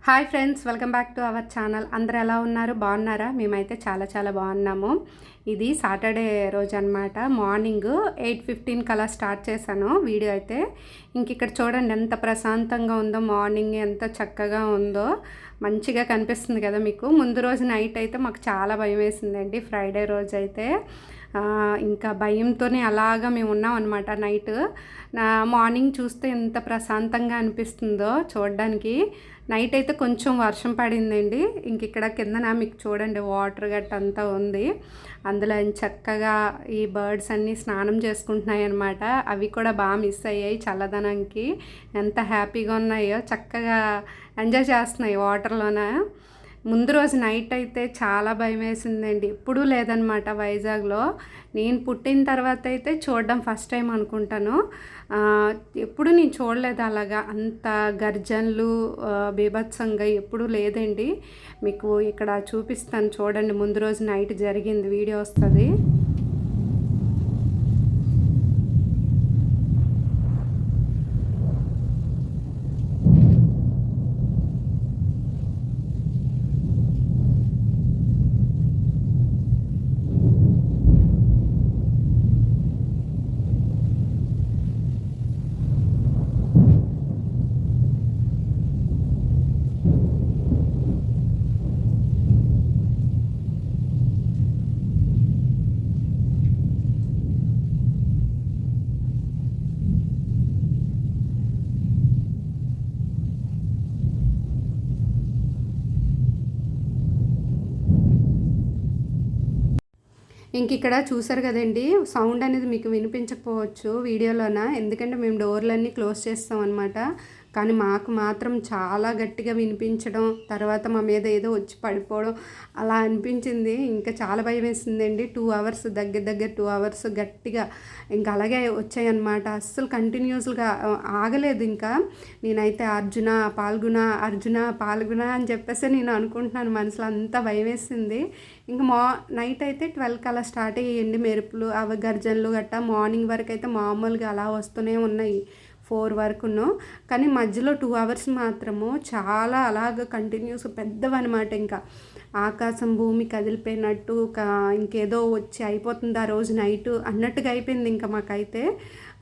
Hi friends, welcome back to our channel. అందరూ ఎలా ఉన్నారు? బాగున్నారా? మేమైతే చాలా బాగున్నాము. ఇది సాటర్డే రోజు అనమాట. మార్నింగ్ 8:15 అలా స్టార్ట్ చేశాను వీడియో అయితే. ఇంక ఇక్కడ చూడండి ఎంత ప్రశాంతంగా ఉందో, మార్నింగ్ ఎంత చక్కగా ఉందో, మంచిగా కనిపిస్తుంది కదా మీకు. ముందు రోజు నైట్ అయితే మాకు చాలా భయం వేసిందండి. ఫ్రైడే రోజు అయితే ఇంకా భయంతోనే అలాగా మేము ఉన్నాం అనమాట నైట్. మార్నింగ్ చూస్తే ఎంత ప్రశాంతంగా అనిపిస్తుందో చూడడానికి. నైట్ అయితే కొంచెం వర్షం పడిందండి. ఇంక ఇక్కడ కిందన మీకు చూడండి వాటర్ గట్ట అంతా ఉంది. అందులో చక్కగా ఈ బర్డ్స్ అన్నీ స్నానం చేసుకుంటున్నాయి అన్నమాట. అవి కూడా బాగా మిస్ అయ్యాయి చల్లదనానికి. ఎంత హ్యాపీగా ఉన్నాయో, చక్కగా ఎంజాయ్ చేస్తున్నాయి వాటర్లోన. ముందు రోజు నైట్ అయితే చాలా భయం వేసిందండి. ఎప్పుడూ లేదనమాట వైజాగ్లో. నేను పుట్టిన తర్వాత అయితే చూడడం ఫస్ట్ టైం అనుకుంటాను. ఎప్పుడు నేను చూడలేదు అలాగా అంత గర్జనలు బీభత్సంగా ఎప్పుడూ లేదండి. మీకు ఇక్కడ చూపిస్తాను చూడండి. ముందు రోజు నైట్ జరిగింది వీడియో వస్తుంది. ఇంక ఇక్కడ చూసారు కదండి, సౌండ్ అనేది మీకు వినిపించకపోవచ్చు వీడియోలోన, ఎందుకంటే మేము డోర్లన్నీ క్లోజ్ చేస్తాం అనమాట. కానీ మాకు మాత్రం చాలా గట్టిగా వినిపించడం, తర్వాత మా మీద ఏదో వచ్చి పడిపోవడం అలా అనిపించింది. ఇంకా చాలా భయం వేసిందండి. 2 అవర్స్ దగ్గర 2 అవర్స్ గట్టిగా ఇంకా అలాగే వచ్చాయన్నమాట. అస్సలు కంటిన్యూస్గా ఆగలేదు. ఇంకా నేనైతే అర్జున పాల్గొన అని చెప్పేసి నేను అనుకుంటున్నాను మనసులో. అంతా భయం వేసింది. ఇంకా నైట్ అయితే 12కి అలా స్టార్ట్ అయ్యాయండి మెరుపులు, అవి గర్జనలు గట్టా. మార్నింగ్ వరకు అయితే మామూలుగా అలా వస్తూనే ఉన్నాయి 4 వరకును. కానీ మధ్యలో 2 అవర్స్ మాత్రము చాలా అలాగ కంటిన్యూస్ పెద్దవన్నమాట. ఇంకా ఆకాశం భూమి కదిలిపోయినట్టు, ఇంకేదో వచ్చి అయిపోతుంది ఆ రోజు నైట్ అన్నట్టుగా అయిపోయింది. ఇంకా మాకైతే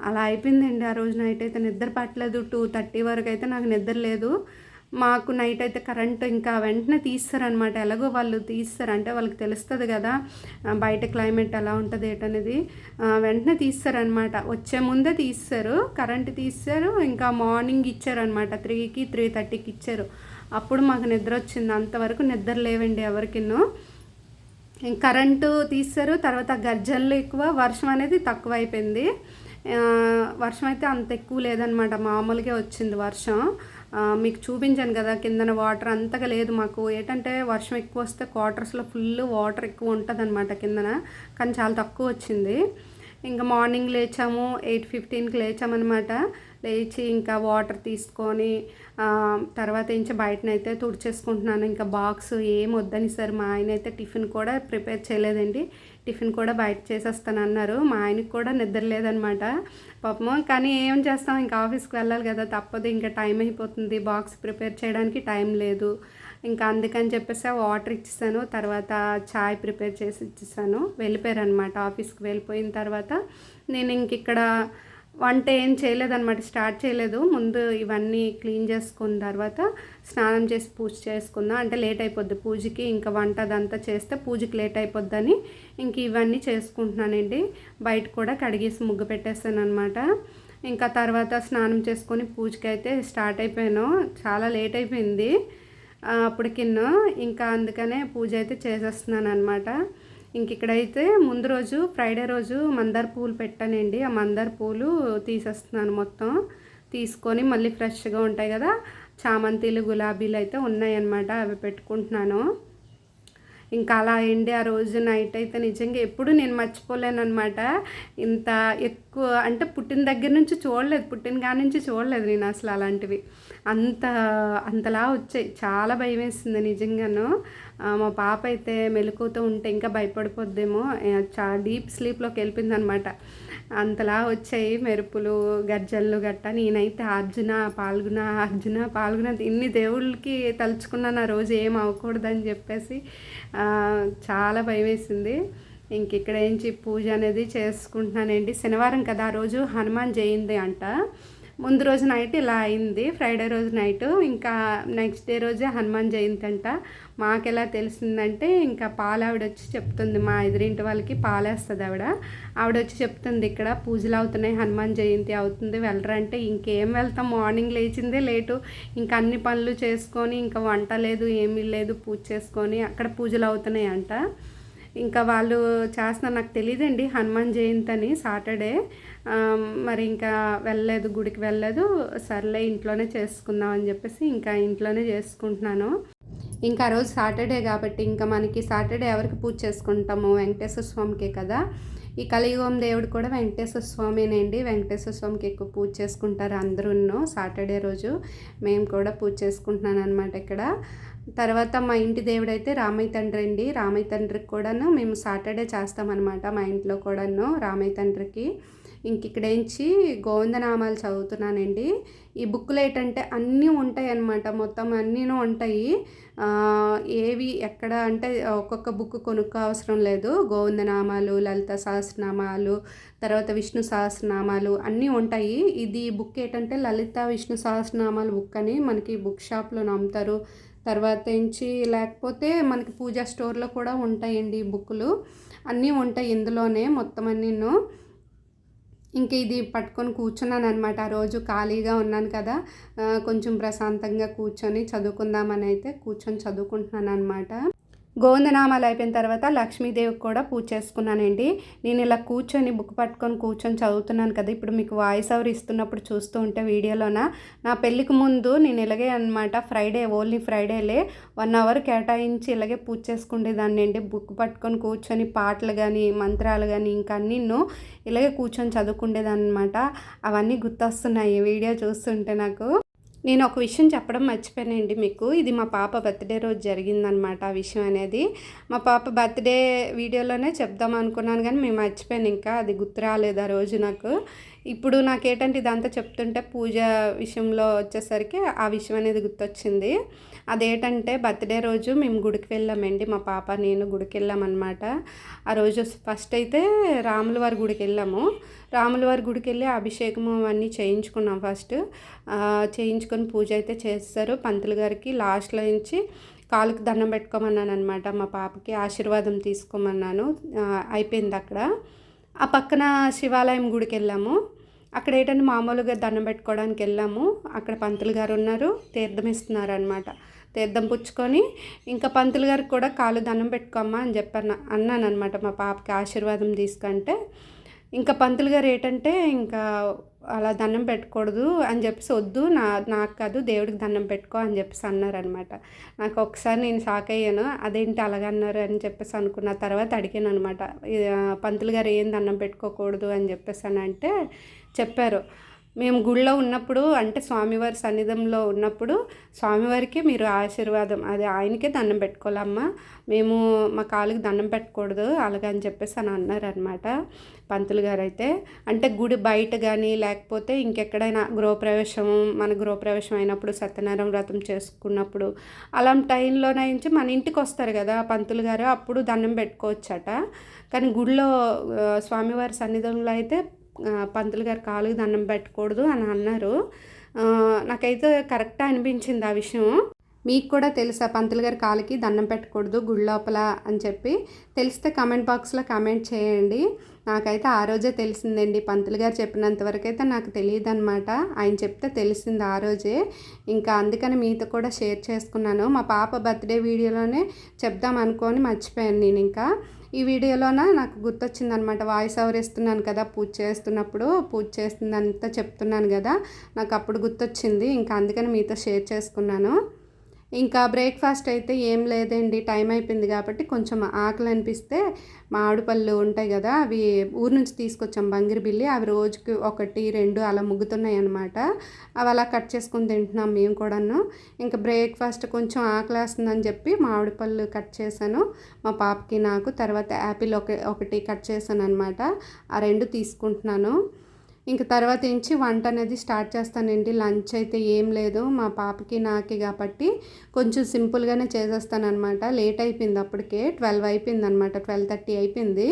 అలా అయిపోయిందండి ఆ రోజు నైట్ అయితే. నిద్ర పట్టలేదు. 2:30 వరకు అయితే నాకు నిద్ర లేదు. మాకు నైట్ అయితే కరెంట్ ఇంకా వెంటనే తీస్తారనమాట. ఎలాగో వాళ్ళు తీస్తారు, అంటే వాళ్ళకి తెలుస్తుంది కదా బయట క్లైమేట్ ఎలా ఉంటుంది ఏంటనేది. వెంటనే తీస్తారనమాట. వచ్చే ముందే తీస్తారు, కరెంట్ తీస్తారు. ఇంకా మార్నింగ్ ఇచ్చారనమాట 3కి 3:30కి ఇచ్చారు. అప్పుడు మాకు నిద్ర వచ్చింది. అంతవరకు నిద్ర లేవండి ఎవరికిన్నో. కరెంటు తీస్తారు. తర్వాత గర్జనలు ఎక్కువ, వర్షం అనేది తక్కువ అయిపోయింది. వర్షం అయితే అంత ఎక్కువ లేదనమాట, మామూలుగా వచ్చింది వర్షం. మీకు చూపించాను కదా కిందన వాటర్ అంతగా లేదు మాకు. ఏంటంటే వర్షం ఎక్కువ వస్తే క్వార్టర్స్లో ఫుల్ వాటర్ ఎక్కువ ఉంటుంది అనమాట కిందన, కానీ చాలా తక్కువ వచ్చింది. ఇంకా మార్నింగ్ లేచాము, 8:15కి లేచామన్నమాట. లేచి ఇంకా వాటర్ తీసుకొని తర్వాత ఇంకా బయటనైతే తుడిచేసుకుంటున్నాను. ఇంకా బాక్స్ ఏం వద్దని సార్ మా ఆయన అయితే టిఫిన్ కూడా ప్రిపేర్ చేయలేదండి. టిఫిన్ కూడా బయట చేసేస్తాను అన్నారు. మా ఆయనకు కూడా నిద్ర లేదనమాట పాపము. కానీ ఏం చేస్తాం, ఇంకా ఆఫీస్కి వెళ్ళాలి కదా, తప్పదు. ఇంకా టైం అయిపోతుంది, బాక్స్ ప్రిపేర్ చేయడానికి టైం లేదు. ఇంకా అందుకని చెప్పేసి వాటర్ ఇచ్చేసాను. తర్వాత చాయ్ ప్రిపేర్ చేసి ఇచ్చేసాను. వెళ్ళిపోయారనమాట. ఆఫీస్కి వెళ్ళిపోయిన తర్వాత నేను ఇంక ఇక్కడ వంట ఏం చేయలేదన్నమాట, స్టార్ట్ చేయలేదు. ముందు ఇవన్నీ క్లీన్ చేసుకున్న తర్వాత స్నానం చేసి పూజ చేసుకుందాం, అంటే లేట్ అయిపోద్ది పూజకి. ఇంకా వంట అదంతా చేస్తే పూజకి లేట్ అయిపోద్దని ఇంక ఇవన్నీ చేసుకుంటున్నానండి. బయట కూడా కడిగేసి ముగ్గు పెట్టేస్తాను అనమాట. ఇంకా తర్వాత స్నానం చేసుకొని పూజకి అయితే స్టార్ట్ అయిపోయాను. చాలా లేట్ అయిపోయింది అప్పటికిన్నో. ఇంకా అందుకనే పూజ అయితే చేసేస్తున్నాను అనమాట. ఇంక ఇక్కడైతే ముందు రోజు ఫ్రైడే రోజు మందార పూలు పెట్టానండి. ఆ మందార పూలు తీసేస్తున్నాను మొత్తం. తీసుకొని మళ్ళీ ఫ్రెష్గా ఉంటాయి కదా, చామంతిలు గులాబీలు అయితే ఉన్నాయన్నమాట, అవి పెట్టుకుంటున్నాను. ఇంకా అలా అయింది ఆ రోజు నైట్ అయితే. నిజంగా ఎప్పుడు నేను మర్చిపోలేను అనమాట. ఇంత ఎక్కువ అంటే పుట్టిన దగ్గర నుంచి చూడలేదు, పుట్టిన కాడ నుంచి చూడలేదు నేను అసలు అలాంటివి. అంతలా వచ్చాయి. చాలా భయం వేస్తుంది నిజంగాను. మా పాప అయితే మెలకువతో ఉంటే ఇంకా భయపడిపోద్దేమో, డీప్ స్లీప్లోకి వెళ్ళిపోయింది అనమాట. అంతలా వచ్చాయి మెరుపులు, గర్జనలు గట్టా. నేనైతే అర్జున ఇన్ని దేవుళ్ళకి తలుచుకున్నాను ఆ రోజు ఏం అవ్వకూడదని చెప్పేసి. చాలా భయమేసింది. ఇక్కడ ఏంచి పూజ అనేది చేసుకుంటున్నానండి. శనివారం కదా, ఆ రోజు హనుమాన్ జయంతి అంట. ముందు రోజు నైట్ ఇలా అయింది, ఫ్రైడే రోజు నైటు. ఇంకా నెక్స్ట్ డే రోజే హనుమాన్ జయంతి అంట. మాకు ఎలా తెలిసిందంటే, ఇంకా ఆవిడ వచ్చి చెప్తుంది, మా ఎదురింటి వాళ్ళకి పాలేస్తుంది ఆవిడ వచ్చి చెప్తుంది, ఇక్కడ పూజలు అవుతున్నాయి, హనుమాన్ జయంతి అవుతుంది, వెళ్ళరా అంటే, ఇంకేం వెళ్తాం, మార్నింగ్ లేచిందే లేటు. ఇంకా అన్ని పనులు చేసుకొని, ఇంకా వంట లేదు ఏమీ లేదు, పూజ చేసుకొని అక్కడ పూజలు అవుతున్నాయి అంట. ఇంకా వాళ్ళు చేస్తున్నారు, నాకు తెలియదండి హనుమాన్ జయంతి అని, సాటర్డే. మరి ఇంకా వెళ్ళలేదు, గుడికి వెళ్ళలేదు. సర్లే ఇంట్లోనే చేసుకుందాం అని చెప్పేసి ఇంకా ఇంట్లోనే చేసుకుంటున్నాను. ఇంకా రోజు సాటర్డే కాబట్టి ఇంకా మనకి సాటర్డే ఎవరికి పూజ చేసుకుంటాము, వెంకటేశ్వర స్వామికే కదా. ఈ కలియుగం దేవుడు కూడా వెంకటేశ్వర స్వామినేండి. వెంకటేశ్వర స్వామికి ఎక్కువ పూజ చేసుకుంటారు అందరూ. సాటర్డే రోజు మేము కూడా పూజ చేసుకుంటున్నాను అనమాట ఇక్కడ. తర్వాత మా ఇంటి దేవుడైతే రామయ్య తండ్రి అండి. రామయ్య తండ్రికి కూడాను మేము సాటర్డే చేస్తామన్నమాట, మా ఇంట్లో కూడాను రామయ్య తండ్రికి. ఇక్కడ ఏంచి గోవిందనామాలు చదువుతున్నానండి. ఈ బుక్లో ఏంటంటే అన్నీ ఉంటాయి అన్నమాట, మొత్తం అన్నీనూ ఉంటాయి. ఏవి ఎక్కడ అంటే ఒక్కొక్క బుక్ కొనుక్కో అవసరం లేదు. గోవిందనామాలు, లలిత సహస్రనామాలు, తర్వాత విష్ణు సహస్రనామాలు అన్నీ ఉంటాయి. ఇది బుక్ ఏంటంటే లలిత విష్ణు సహస్రనామాలు బుక్ అని మనకి బుక్ షాప్లో అమ్ముతారు. తర్వాత ఏంచి లేకపోతే మనకి పూజా స్టోర్లో కూడా ఉంటాయండి ఈ బుక్కులు. అన్నీ ఉంటాయి ఇందులోనే మొత్తం అన్నీను. ఇది పట్టుకొని కూర్చున్నాను అనమాట. ఆ రోజు ఖాళీగా ఉన్నాను కదా, కొంచెం ప్రశాంతంగా కూర్చొని చదువుకుందామని అయితే కూర్చొని చదువుకుంటున్నాను అనమాట. గోవిందనామాలు అయిపోయిన తర్వాత లక్ష్మీదేవికి కూడా పూజ చేసుకున్నానండి. నేను ఇలా కూర్చొని బుక్ పట్టుకొని కూర్చొని చదువుతున్నాను కదా, ఇప్పుడు మీకు వాయిస్ ఓవర్ ఇస్తున్నప్పుడు చూస్తూ ఉంటే వీడియోలోన, నా పెళ్ళికి ముందు నేను ఇలాగే అనమాట, ఓన్లీ ఫ్రైడేలే 1 అవర్ కేటాయించి ఇలాగే పూజ చేసుకునేదాన్ని అండి. బుక్ పట్టుకొని కూర్చొని పాటలు కానీ మంత్రాలు కానీ ఇంకా అన్నీను ఇలాగే కూర్చొని చదువుకునేదాన్ని అనమాట. అవన్నీ గుర్తొస్తున్నాయి వీడియో చూస్తుంటే నాకు. నేను ఒక విషయం చెప్పడం మర్చిపోయానండి మీకు. ఇది మా పాప బర్త్డే రోజు జరిగిందనమాట ఆ విషయం అనేది. మా పాప బర్త్డే వీడియోలోనే చెప్దాం అనుకున్నాను కానీ మేము మర్చిపోయాను, ఇంకా అది గుర్తు రాలేదు ఆ రోజు నాకు. ఇప్పుడు నాకేంటంటే ఇదంతా చెప్తుంటే పూజ విషయంలో వచ్చేసరికి ఆ విషయం అనేది గుర్తొచ్చింది. అదేంటంటే బర్త్డే రోజు మేము గుడికి వెళ్ళామండి, మా పాప నేను గుడికి వెళ్ళామన్నమాట. ఆ రోజు ఫస్ట్ అయితే రాములవారి గుడికి వెళ్ళాము. రాములవారి గుడికి వెళ్ళి అభిషేకం అవన్నీ చేయించుకున్నాం. ఫస్ట్ చేయించుకొని పూజ అయితే చేస్తారు పంతులు గారికి. లాస్ట్లో నుంచి కాలుకి దండం పెట్టుకోమన్నాను అనమాట, మా పాపకి ఆశీర్వాదం తీసుకోమన్నాను. అయిపోయింది అక్కడ. ఆ పక్కన శివాలయం గుడికి వెళ్ళాము. అక్కడ ఏంటంటే మామూలుగా దండం పెట్టుకోవడానికి వెళ్ళాము. అక్కడ పంతులు గారు ఉన్నారు, తీర్థం ఇస్తున్నారు అనమాట. తీర్థం పుచ్చుకొని ఇంకా పంతులు గారికి కూడా కాలు దండం పెట్టుకోమ్మా అని అన్నాను అనమాట మా పాపకి ఆశీర్వాదం తీసుకుంటే. ఇంకా పంతులు గారు ఏంటంటే ఇంకా అలా దండం పెట్టకూడదు అని చెప్పేసి, వద్దు నాకు కాదు దేవుడికి దండం పెట్టుకో అని చెప్పేసి అన్నారనమాట. నాకు ఒకసారి నేను షాక్ అయ్యాను, అదేంటి అలాగన్నారు అని చెప్పేసి అనుకున్న. తర్వాత అడిగాను అనమాట, పంతులు గారు ఏం దండం పెట్టుకోకూడదు అని చెప్పేసి అని అంటే చెప్పారు, మేము గుళ్ళో ఉన్నప్పుడు అంటే స్వామివారి సన్నిధంలో ఉన్నప్పుడు స్వామివారికి మీరు ఆశీర్వాదం అది ఆయనకే దండం పెట్టుకోవాలమ్మా, మేము మా కాళ్ళకి దండం పెట్టకూడదు అలాగని చెప్పేసి అని అన్నారనమాట పంతులు గారు అయితే. అంటే గుడి బయట కానీ లేకపోతే ఇంకెక్కడైనా మన గృహప్రవేశం అయినప్పుడు సత్యనారాయణ వ్రతం చేసుకున్నప్పుడు అలాంటి టైంలోనైంచి మన ఇంటికి వస్తారు కదా పంతులు గారు, అప్పుడు దండం పెట్టుకోవచ్చట. కానీ గుడిలో స్వామివారి సన్నిధంలో అయితే పంతులు గారు కాలుకి దండం పెట్టకూడదు అని అన్నారు. నాకైతే కరెక్ట్గా అనిపించింది ఆ విషయం. మీకు కూడా తెలుసా పంతులు గారి కాలుకి దండం పెట్టకూడదు గుడి లోపల అని చెప్పి? తెలిస్తే కామెంట్ బాక్స్లో కామెంట్ చేయండి. నాకైతే ఆ రోజే తెలిసిందండి, పంతులు గారు చెప్పినంతవరకు అయితే నాకు తెలియదు అనమాట. ఆయన చెప్తే తెలిసింది ఆ రోజే. ఇంకా అందుకని మీతో కూడా షేర్ చేసుకున్నాను. మా పాప బర్త్డే వీడియోలోనే చెప్దాం అనుకొని మర్చిపోయాను నేను. ఇంకా ఈ వీడియోలోన నాకు గుర్తొచ్చిందనమాట, వాయిస్ ఓవర్ ఇస్తున్నాను కదా పూజ చేస్తుందంతా చెప్తున్నాను కదా, నాకు అప్పుడు గుర్తొచ్చింది. ఇంకా అందుకని మీతో షేర్ చేసుకున్నాను. ఇంకా బ్రేక్ఫాస్ట్ అయితే ఏం లేదండి, టైం అయిపోయింది కాబట్టి కొంచెం ఆకలి అనిపిస్తే మామిడి పళ్ళు ఉంటాయి కదా, అవి ఊరు నుంచి తీసుకొచ్చాం బంగిరిబిల్లి, అవి రోజుకి 1, 2 అలా ముగ్గుతున్నాయి అనమాట. అవి అలా కట్ చేసుకుని తింటున్నాం మేము కూడాను. ఇంకా బ్రేక్ఫాస్ట్ కొంచెం ఆకలేస్తుందని చెప్పి మామిడి పళ్ళు కట్ చేశాను మా పాపకి నాకు. తర్వాత యాపిల్ ఒకటి కట్ చేశాను అనమాట. ఆ 2 తీసుకుంటున్నాను. ఇంక తర్వాత నుంచి వంట అనేది స్టార్ట్ చేస్తానండి. లంచ్ అయితే ఏం లేదు మా పాపకి నాకే కాబట్టి కొంచెం సింపుల్గానే చేసేస్తానమాట. లేట్ అయిపోయింది, అప్పటికే 12 అయిపోయింది అనమాట, 12:30 అయిపోయింది.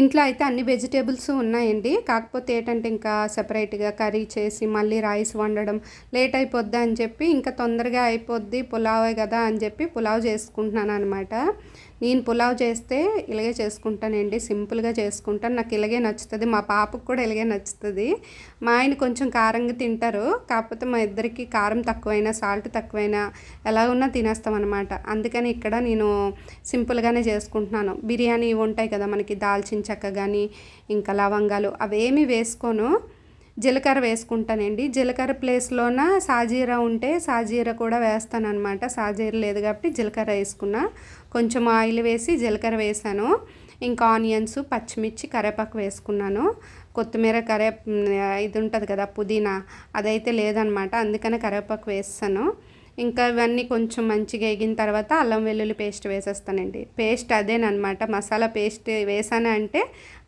ఇంట్లో అయితే అన్ని వెజిటేబుల్స్ ఉన్నాయండి, కాకపోతే ఏంటంటే ఇంకా సెపరేట్గా కర్రీ చేసి మళ్ళీ రైస్ వండడం లేట్ అయిపోద్ది అని చెప్పి ఇంకా తొందరగా అయిపోద్ది పులావే కదా అని చెప్పి పులావ్ చేసుకుంటున్నాను అనమాట. నేను పులావ్ చేస్తే ఇలాగే చేసుకుంటానండి, సింపుల్గా చేసుకుంటాను, నాకు ఇలాగే నచ్చుతుంది, మా పాపకు కూడా ఇలాగే నచ్చుతుంది. మా ఆయన కొంచెం కారంగా తింటారు, కాకపోతే మా ఇద్దరికి కారం తక్కువైనా సాల్ట్ తక్కువైనా ఎలా ఉన్నా తినేస్తాం అనమాట. అందుకని ఇక్కడ నేను సింపుల్గానే చేసుకుంటున్నాను. బిర్యానీ ఉంటాయి కదా మనకి, దాల్చిన చెక్క కానీ ఇంకా లవంగాలు అవేమీ వేసుకోను, జీలకర్ర వేసుకుంటానండి. జీలకర్ర ప్లేస్లోన సాజీరా ఉంటే సాజీరా కూడా వేస్తాను అనమాట. సాజీరా లేదు కాబట్టి జీలకర్ర వేసుకున్నా, కొంచెం ఆయిల్ వేసి జీలకర్ర వేసాను. ఇంకా ఆనియన్స్, పచ్చిమిర్చి, కరివేపాకు వేసుకున్నాను. కొత్తిమీర ఇది ఉంటుంది కదా పుదీనా, అదైతే లేదనమాట, అందుకనే కరివేపాకు వేస్తాను. ఇంకా ఇవన్నీ కొంచెం మంచిగా ఎగిన తర్వాత అల్లం వెల్లుల్లి పేస్ట్ వేసేస్తానండి. పేస్ట్ అదేనమాట, మసాలా పేస్ట్ వేసాను అంటే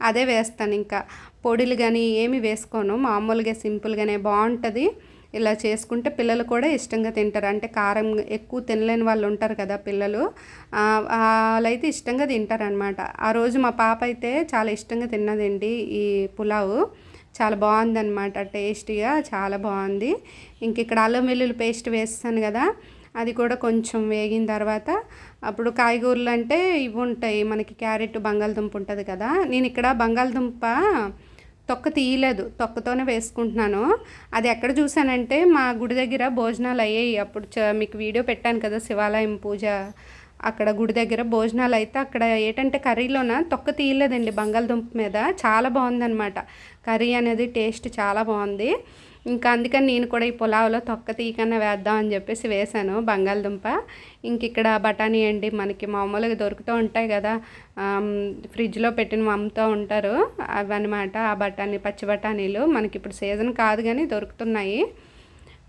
అదే వేస్తాను, ఇంకా పొడులు కానీ ఏమి వేసుకోను, మామూలుగా సింపుల్గానే బాగుంటుంది. ఇలా చేసుకుంటే పిల్లలు కూడా ఇష్టంగా తింటారు. అంటే కారం ఎక్కువ తినలేని వాళ్ళు ఉంటారు కదా పిల్లలు, వాళ్ళైతే ఇష్టంగా తింటారనమాట. ఆ రోజు మా పాప అయితే చాలా ఇష్టంగా తిన్నదండి ఈ పులావు, చాలా బాగుందన్నమాట, టేస్టీగా చాలా బాగుంది. ఇంక ఇక్కడ అల్లం వెల్లుల్లి పేస్ట్ వేస్తాను కదా, అది కూడా కొంచెం వేగిన తర్వాత అప్పుడు కాయగూరలు అంటే ఇవి ఉంటాయి మనకి, క్యారెట్, బంగాళదుంప ఉంటుంది కదా, నేను ఇక్కడ బంగాళదుంప తొక్క తీయలేదు, తొక్కతోనే వేసుకుంటున్నాను. అది ఎక్కడ చూసానంటే మా గుడి దగ్గర భోజనాలు అయ్యాయి, అప్పుడు మీకు వీడియో పెట్టాను కదా శివాలయం పూజ, అక్కడ గుడి దగ్గర భోజనాలు అయితే అక్కడ ఏంటంటే కర్రీలోన తొక్క తీయలేదండి బంగాళదుంప మీద, చాలా బాగుందన్నమాట కర్రీ అనేది, టేస్ట్ చాలా బాగుంది. ఇంకా అందుకని నేను కూడా ఈ పులావ్లో తొక్క తీయకన్నా వేద్దాం అని చెప్పేసి వేసాను బంగాళదుంప. ఇంక ఇక్కడ బఠానీ అండి, మనకి మామూలుగా దొరుకుతూ ఉంటాయి కదా, ఫ్రిడ్జ్లో పెట్టిన అమ్ముతూ ఉంటారు అవన్నమాట. ఆ బఠానీ, పచ్చి బఠానీలు మనకి ఇప్పుడు సీజన్ కాదు కానీ దొరుకుతున్నాయి,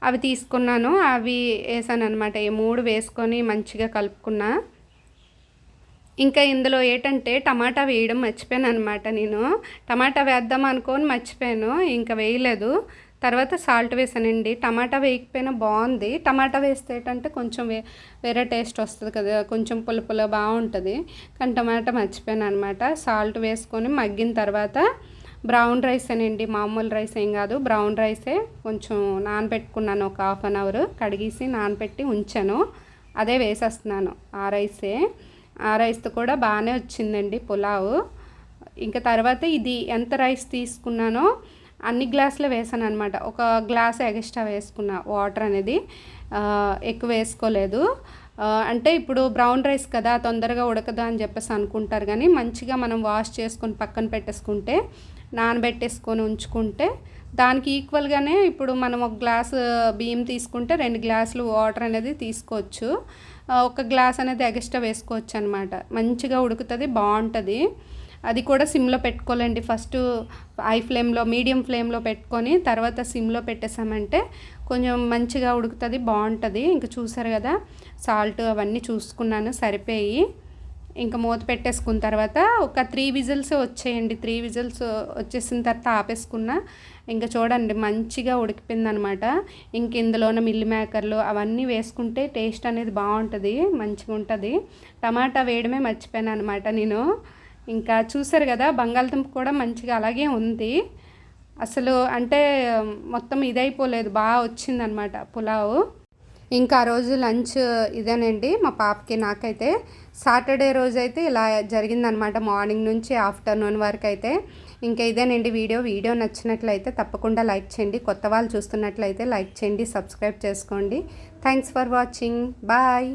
అవి తీసుకున్నాను, అవి వేసాను అనమాట. ఈ 3 వేసుకొని మంచిగా కలుపుకున్నా. ఇంకా ఇందులో ఏంటంటే టమాటా వేయడం మర్చిపోయాను అనమాట, నేను టమాటా వేద్దాం అనుకొని మర్చిపోయాను, ఇంకా వేయలేదు. తర్వాత సాల్ట్ వేసానండి. టమాటా వేయకపోయినా బాగుంది, టమాటా వేస్తే ఏంటంటే కొంచెం వేరే టేస్ట్ వస్తుంది కదా, కొంచెం పుల్ల బాగుంటుంది, కానీ టమాటా మర్చిపోయాను అనమాట. సాల్ట్ వేసుకొని మగ్గిన తర్వాత బ్రౌన్ రైస్ అనండి, మామూలు రైస్ ఏం కాదు, బ్రౌన్ రైసే, కొంచెం నానబెట్టుకున్నాను, ఒక 1/2 అవర్ కడిగేసి నానబెట్టి ఉంచాను, అదే వేసేస్తున్నాను. ఆ రైసే, ఆ రైస్తో కూడా బాగానే వచ్చిందండి పులావు. ఇంకా తర్వాత ఇది ఎంత రైస్ తీసుకున్నానో అన్ని గ్లాసులు వేసాను అనమాట. ఒక గ్లాస్ ఎక్స్ట్రా వేసుకున్నా, వాటర్ అనేది ఎక్కువ వేసుకోలేదు. అంటే ఇప్పుడు బ్రౌన్ రైస్ కదా తొందరగా ఉడకదా అని చెప్పేసి అనుకుంటారు, కానీ మంచిగా మనం వాష్ చేసుకొని పక్కన పెట్టేసుకుంటే, నానబెట్టేసుకొని ఉంచుకుంటే దానికి ఈక్వల్గానే ఇప్పుడు మనం ఒక గ్లాసు బియ్యం తీసుకుంటే 2 గ్లాసులు వాటర్ అనేది తీసుకోవచ్చు, ఒక గ్లాస్ అనేది ఎక్స్ట్రా వేసుకోవచ్చు అనమాట. మంచిగా ఉడుకుతుంది, బాగుంటుంది. అది కూడా సిమ్లో పెట్టుకోవాలండి, ఫస్ట్ హై ఫ్లేమ్లో, మీడియం ఫ్లేమ్లో పెట్టుకొని తర్వాత సిమ్లో పెట్టేసామంటే కొంచెం మంచిగా ఉడుకుతుంది, బాగుంటుంది. ఇంకా చూసారు కదా సాల్ట్ అవన్నీ చూసుకున్నాను సరిపోయి, ఇంకా మూత పెట్టేసుకున్న తర్వాత ఒక 3 విజిల్స్ వచ్చేయండి. 3 విజిల్స్ వచ్చేసిన తర్వాత ఆపేసుకున్నా. ఇంకా చూడండి మంచిగా ఉడికిపోయిందనమాట. ఇంక ఇందులోన మిల్లి మేకర్లు అవన్నీ వేసుకుంటే టేస్ట్ అనేది బాగుంటుంది, మంచిగా ఉంటుంది. టమాటా వేయడమే మర్చిపోయాను అనమాట నేను. ఇంకా చూసారు కదా బంగాళదుంప కూడా మంచిగా అలాగే ఉంది, అసలు అంటే మొత్తం ఇదైపోలేదు, బాగా వచ్చిందనమాట పులావు. ఇంకా ఆ రోజు లంచ్ ఇదేనండి మా పాపకి నాకైతే. సాటర్డే రోజు అయితే ఇలా జరిగిందనమాట, మార్నింగ్ నుంచి ఆఫ్టర్నూన్ వరకు అయితే. ఇంకా ఇదేనండి వీడియో నచ్చినట్లయితే తప్పకుండా లైక్ చేయండి, కొత్త వాళ్ళు చూస్తున్నట్లయితే లైక్ చేయండి, సబ్స్క్రైబ్ చేసుకోండి. Thanks for watching, bye.